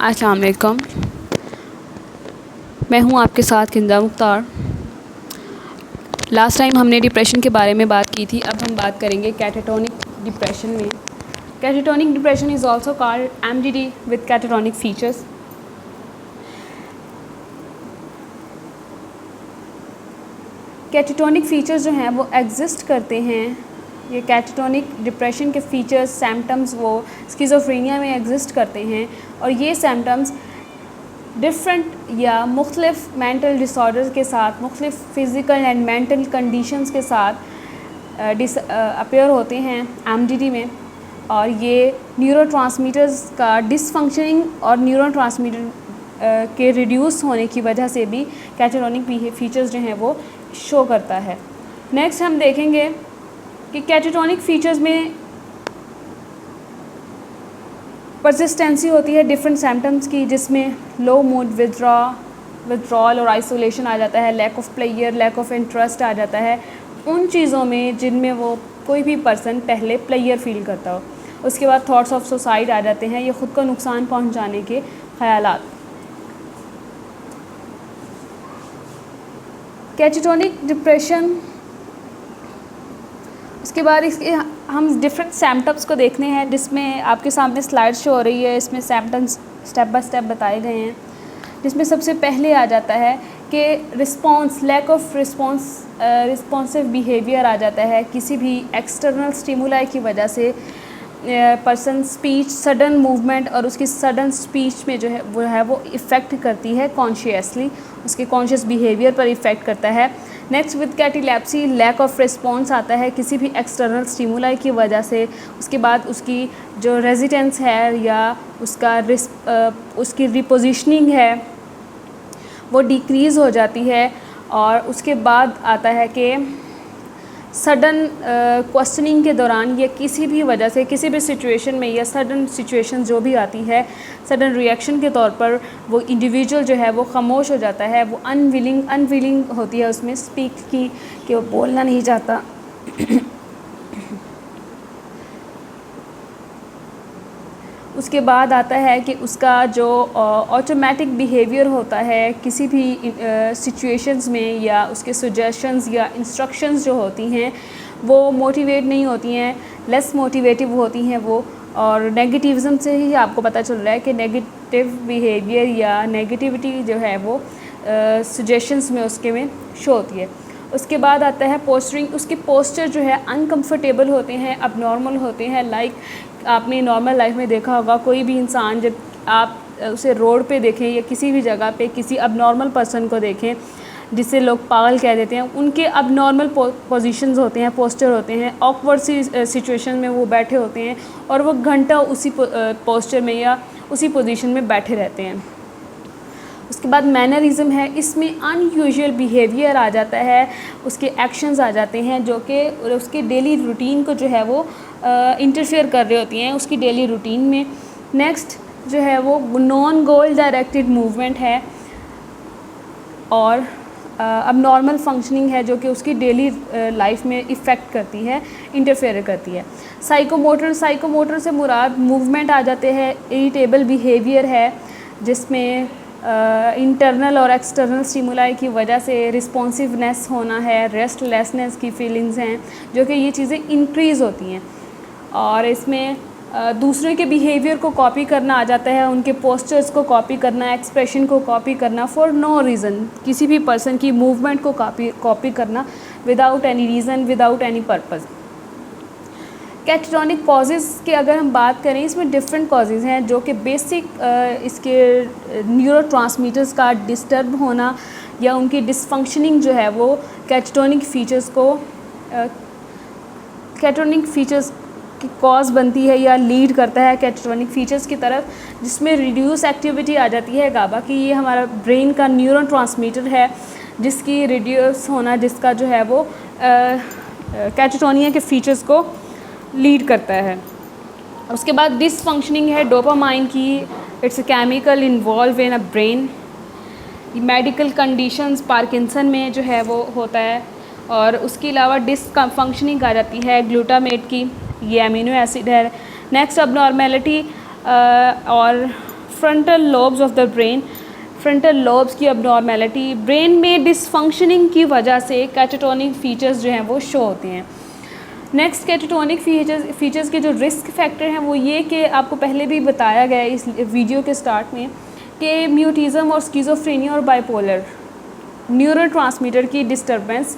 अस्सलाम वालेकुम, मैं हूं आपके साथ किंजा मुख्तार। लास्ट टाइम हमने डिप्रेशन के बारे में बात की थी, अब हम बात करेंगे कैटाटोनिक डिप्रेशन में। Catatonic depression is also called MDD with catatonic features. Catatonic features जो हैं वो एग्जिस्ट करते हैं। ये कैटाटोनिक डिप्रेशन के फीचर्स सिम्टम्स वो स्किज़ोफ्रेनिया में एग्जिस्ट करते हैं, और ये सिम्टम्स डिफरेंट या मुख्तलिफ मेंटल डिसऑर्डर्स के साथ, मुख्तलिफ फ़िज़िकल एंड मेंटल कंडीशंस के साथ अपीयर होते हैं एमडीडी में। और ये न्यूरोट्रांसमीटर्स का डिसफंक्शनिंग और न्यूरोट्रांसमीटर के रिड्यूस होने की वजह से भी कैटाटोनिक फीचर्स जो हैं वो शो करता है। नेक्स्ट हम देखेंगे कि कैटाटोनिक फीचर्स में परसिस्टेंसी होती है डिफरेंट सिम्टम्स की, जिसमें लो मूड, विथड्रॉल और आइसोलेशन आ जाता है, lack of pleasure, lack of interest आ जाता है उन चीज़ों में जिनमें वो कोई भी पर्सन पहले प्लेयर फील करता हो। उसके बाद थॉट्स ऑफ सुसाइड आ जाते हैं, ये ख़ुद को नुकसान पहुंचाने के ख़यालात। कैटाटोनिक डिप्रेशन, उसके बाद इसके हम डिफरेंट सिम्टम्स को देखने हैं, जिसमें आपके सामने स्लाइड शो हो रही है। इसमें सिम्टम्स स्टेप बाय स्टेप बताए गए हैं, जिसमें सबसे पहले आ जाता है कि लैक ऑफ रिस्पॉन्सिव बिहेवियर आ जाता है। किसी भी एक्सटर्नल स्टिमुलाई की वजह से पर्सन स्पीच, सडन मूवमेंट और उसकी सडन स्पीच में जो है वो इफ़ेक्ट करती है कॉन्शियसली, उसके कॉन्शियस बिहेवियर पर इफ़ेक्ट करता है। Next with catalepsy, lack of response आता है किसी भी एक्सटर्नल स्टिमुलाई की वजह से। उसके बाद उसकी जो रेजिडेंस है या उसकी रिपोजिशनिंग है वो डिक्रीज़ हो जाती है। और उसके बाद आता है कि सडन क्वेश्चनिंग के दौरान या किसी भी वजह से, किसी भी सिचुएशन में या सडन सिचुएशन जो भी आती है, सडन रिएक्शन के तौर पर वो इंडिविजुअल जो है वो खामोश हो जाता है, वो अनविलिंग होती है उसमें स्पीक की, कि वो बोलना नहीं चाहता। उसके बाद आता है कि उसका जो ऑटोमेटिक बिहेवियर होता है किसी भी सिचुएशंस में, या उसके सजेशंस या इंस्ट्रक्शंस जो होती हैं वो मोटिवेट नहीं होती हैं, लेस मोटिवेटिव होती हैं वो। और नेगेटिविज़म से ही आपको पता चल रहा है कि नेगेटिव बिहेवियर या नेगेटिविटी जो है वो सजेशंस में उसके में शो होती है। उसके बाद आता है पोस्चरिंग। उसके पोस्चर जो है अनकम्फर्टेबल होते हैं, अबनॉर्मल होते हैं। लाइक आपने नॉर्मल लाइफ में देखा होगा, कोई भी इंसान जब आप उसे रोड पे देखें या किसी भी जगह पे किसी अबनॉर्मल पर्सन को देखें जिसे लोग पागल कह देते हैं, उनके अबनॉर्मल पोजीशंस होते हैं, पोस्चर होते हैं, ऑकवर्ड सी सिचुएशन में वो बैठे होते हैं और वो घंटा उसी पोस्चर में या उसी पोजीशन में बैठे रहते हैं। उसके बाद मैनरिज़म है, इसमें अनयूजुअल बिहेवियर आ जाता है, उसके एक्शंस आ जाते हैं जो कि उसके डेली रूटीन को जो है वो इंटरफेयर कर रहे होती हैं उसकी डेली रूटीन में। नेक्स्ट जो है वो नॉन गोल डायरेक्टेड मूवमेंट है और अब नॉर्मल फंक्शनिंग है जो कि उसकी डेली लाइफ में इफ़ेक्ट करती है, इंटरफेयर करती है। साइकोमोटर से मुराद मूवमेंट आ जाते हैं, इरिटेबल बिहेवियर है जिसमें इंटरनल और एक्सटर्नल स्टिमुलाई की वजह से रिस्पॉन्सिवनेस होना है, रेस्टलेसनेस की फीलिंग्स हैं, जो कि ये चीज़ें इंक्रीज़ होती हैं। और इसमें दूसरे के बिहेवियर को कॉपी करना आ जाता है, उनके पोस्चर्स को कॉपी करना, एक्सप्रेशन को कॉपी करना फॉर नो रीज़न, किसी भी पर्सन की मूवमेंट को कॉपी करना without any reason, without any purpose. Catatonic causes की अगर हम बात करें, इसमें डिफरेंट कॉजेज़ हैं जो कि बेसिक इसके न्यूरोट्रांसमीटर्स का डिस्टर्ब होना या उनकी डिसफंक्शनिंग जो है वो कैटाटोनिक फीचर्स की कॉज बनती है या लीड करता है कैटाटोनिक फीचर्स की तरफ, जिसमें रिड्यूस एक्टिविटी आ जाती है गाबा की। ये हमारा ब्रेन का न्यूरोट्रांसमीटर है जिसकी रिड्यूस होना, जिसका जो है वो कैटाटोनिया के फीचर्स को लीड करता है। उसके बाद डिसफंक्शनिंग है डोपामाइन की, it's a chemical involve in a brain. Medical conditions Parkinson में जो है वो होता है। और उसके अलावा डिसफंक्शनिंग आ जाती है ग्लूटामेट की, ये अमीनो एसिड है। नेक्स्ट अबनॉर्मेलिटी और frontal lobes of the brain, frontal lobes की अबनॉर्मेलिटी, ब्रेन में डिसफंक्शनिंग की वजह से कैटाटोनिक फीचर्स जो हैं वो शो होते हैं। नेक्स्ट कैटाटोनिक फीचर्स के जो रिस्क फैक्टर हैं वो ये कि आपको पहले भी बताया गया है इस वीडियो के स्टार्ट में कि म्यूटिज़म और स्किज़ोफ्रेनिया और बाइपोलर न्यूरोट्रांसमीटर की डिस्टर्बेंस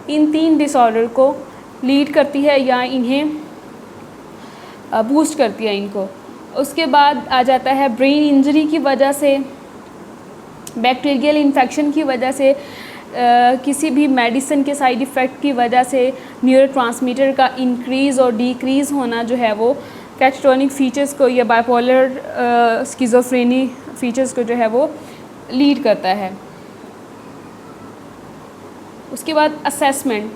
इन 3 डिसऑर्डर को लीड करती है या इन्हें बूस्ट करती है इनको। उसके बाद आ जाता है ब्रेन इंजरी की वजह से, बैक्टीरियल इन्फेक्शन की वजह से, किसी भी मेडिसिन के साइड इफ़ेक्ट की वजह से न्यूरोट्रांसमीटर का इंक्रीज़ और डिक्रीज़ होना जो है वो कैटाटोनिक फीचर्स को या बाइपोलर स्किज़ोफ्रेनी फीचर्स को जो है वो लीड करता है। उसके बाद असेसमेंट,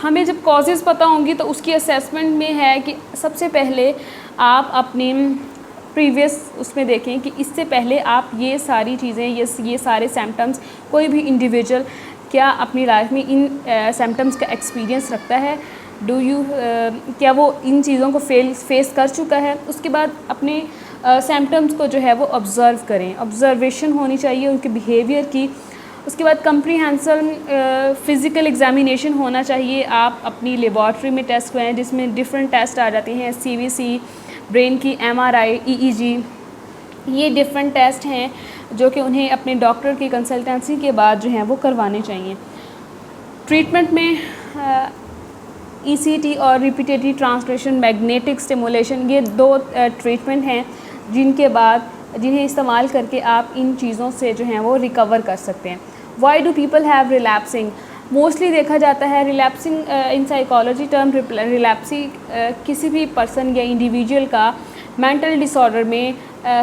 हमें जब कॉजेज़ पता होंगी तो उसकी असेसमेंट में है कि सबसे पहले आप अपने प्रीवियस उसमें देखें कि इससे पहले आप ये सारी चीज़ें ये सारे सिम्टम्स कोई भी इंडिविजुअल क्या अपनी लाइफ में इन सिम्टम्स का एक्सपीरियंस रखता है, क्या वो इन चीज़ों को फेस कर चुका है। उसके बाद अपने सिम्टम्स को जो है वो ऑब्ज़र्व करें, ऑब्ज़र्वेशन होनी चाहिए उनके बिहेवियर की। उसके बाद कंप्रीहेंसिव फ़िज़िकल एग्जामिनेशन होना चाहिए। आप अपनी लेबॉर्ट्री में टेस्ट कराएं जिसमें डिफरेंट टेस्ट आ जाते हैं, CVC, ब्रेन की MRI, EEG, ये डिफरेंट टेस्ट हैं जो कि उन्हें अपने डॉक्टर की कंसल्टेंसी के बाद जो हैं वो करवाने चाहिए। ट्रीटमेंट में ECT और रिपीटेटिव ट्रांसलेशन मैग्नेटिक स्टिमुलेशन, ये 2 ट्रीटमेंट हैं जिन्हें इस्तेमाल करके आप इन चीज़ों से जो हैं वो रिकवर कर सकते हैं। Why do people have relapsing, mostly देखा जाता है रिलैप्सिंग इन साइकोलॉजी टर्म रिलैप्सी किसी भी पर्सन या इंडिविजुअल का मेंटल डिसऑर्डर में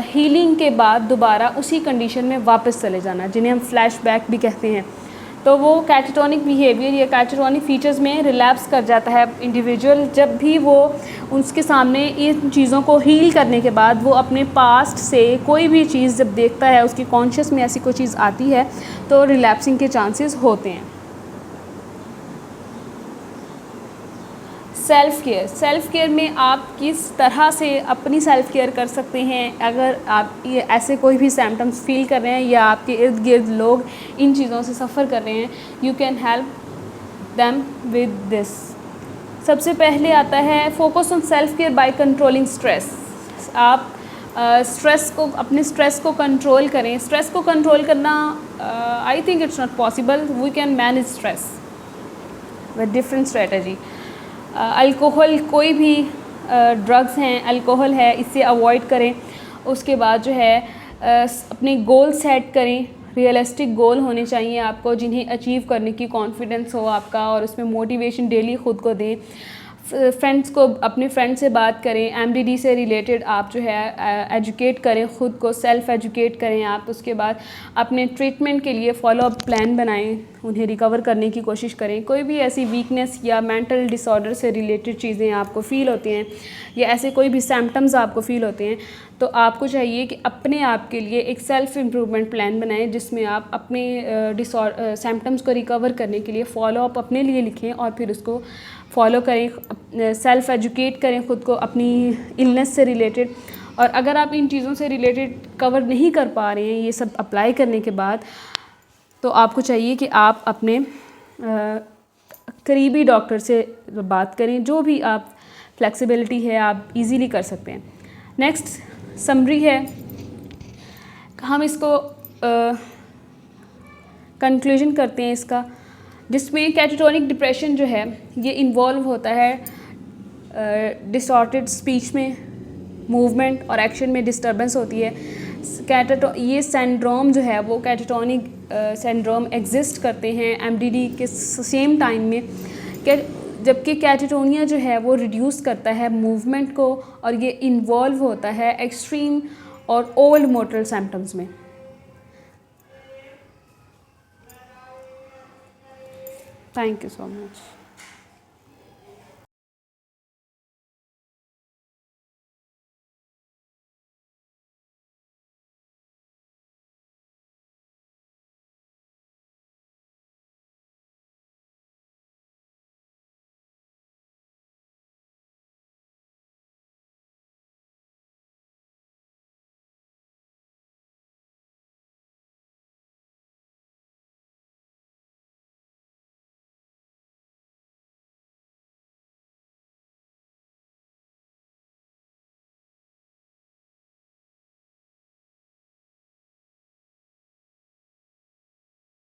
हीलिंग के बाद दोबारा उसी कंडीशन में वापस चले जाना, जिन्हें हम फ्लैशबैक भी कहते हैं। तो वो कैटाटोनिक बिहेवियर या कैटाटोनिक फीचर्स में रिलैप्स कर जाता है इंडिविजुअल जब भी वो उसके सामने इन चीज़ों को हील करने के बाद वो अपने पास्ट से कोई भी चीज़ जब देखता है, उसकी कॉन्शियस में ऐसी कोई चीज़ आती है तो रिलैप्सिंग के चांसेस होते हैं। सेल्फ़ केयर में आप किस तरह से अपनी सेल्फ़ केयर कर सकते हैं। अगर आप ये ऐसे कोई भी सिम्टम्स फील कर रहे हैं या आपके इर्द गिर्द लोग इन चीज़ों से सफ़र कर रहे हैं, you can help them with this. सबसे पहले आता है focus on self care by controlling stress. आप अपने स्ट्रेस को कंट्रोल करें। स्ट्रेस को कंट्रोल करना I think it's not possible, we can manage stress with different strategy. Alcohol, कोई भी ड्रग्स हैं, अल्कोहल है, इससे अवॉइड करें। उसके बाद जो है अपने गोल सेट करें, रियलिस्टिक गोल होने चाहिए आपको जिन्हें अचीव करने की कॉन्फिडेंस हो आपका, और उसमें मोटिवेशन डेली ख़ुद को दें। फ्रेंड्स को, अपने फ्रेंड से बात करें, MDD से रिलेटेड आप जो है एजुकेट करें ख़ुद को, सेल्फ़ एजुकेट करें आप। उसके बाद अपने ट्रीटमेंट के लिए फॉलो अप प्लान बनाएं, उन्हें रिकवर करने की कोशिश करें। कोई भी ऐसी वीकनेस या मेंटल डिसऑर्डर से रिलेटेड चीज़ें आपको फ़ील होती हैं या ऐसे कोई भी सिम्टम्स आपको फ़ील होते हैं तो आपको चाहिए कि अपने आप के लिए एक सेल्फ़ इम्प्रूवमेंट प्लान बनाएं जिसमें आप अपने सिम्टम्स को रिकवर करने के लिए फॉलो अप अपने लिए लिखें और फिर उसको फॉलो करें। सेल्फ़ एजुकेट करें ख़ुद को अपनी इलनेस से रिलेटेड। और अगर आप इन चीज़ों से रिलेटेड कवर नहीं कर पा रहे हैं ये सब अप्लाई करने के बाद, तो आपको चाहिए कि आप अपने करीबी डॉक्टर से बात करें। जो भी आप फ्लेक्सिबिलिटी है आप इजीली कर सकते हैं। नेक्स्ट समरी है, हम इसको कंक्लूजन करते हैं इसका, जिसमें कैटाटोनिक डिप्रेशन जो है ये इन्वॉल्व होता है डिसऑर्डेड स्पीच में, मूवमेंट और एक्शन में डिस्टर्बेंस होती है। ये सिंड्रोम जो है वो कैटाटोनिक सिंड्रोम एग्जिस्ट करते हैं MDD के सेम टाइम में, जबकि कैटाटोनिया जो है वो रिड्यूस करता है मूवमेंट को और ये इन्वॉल्व होता है एक्सट्रीम और ओल्ड मोटर सिम्टम्स में। Thank you so much.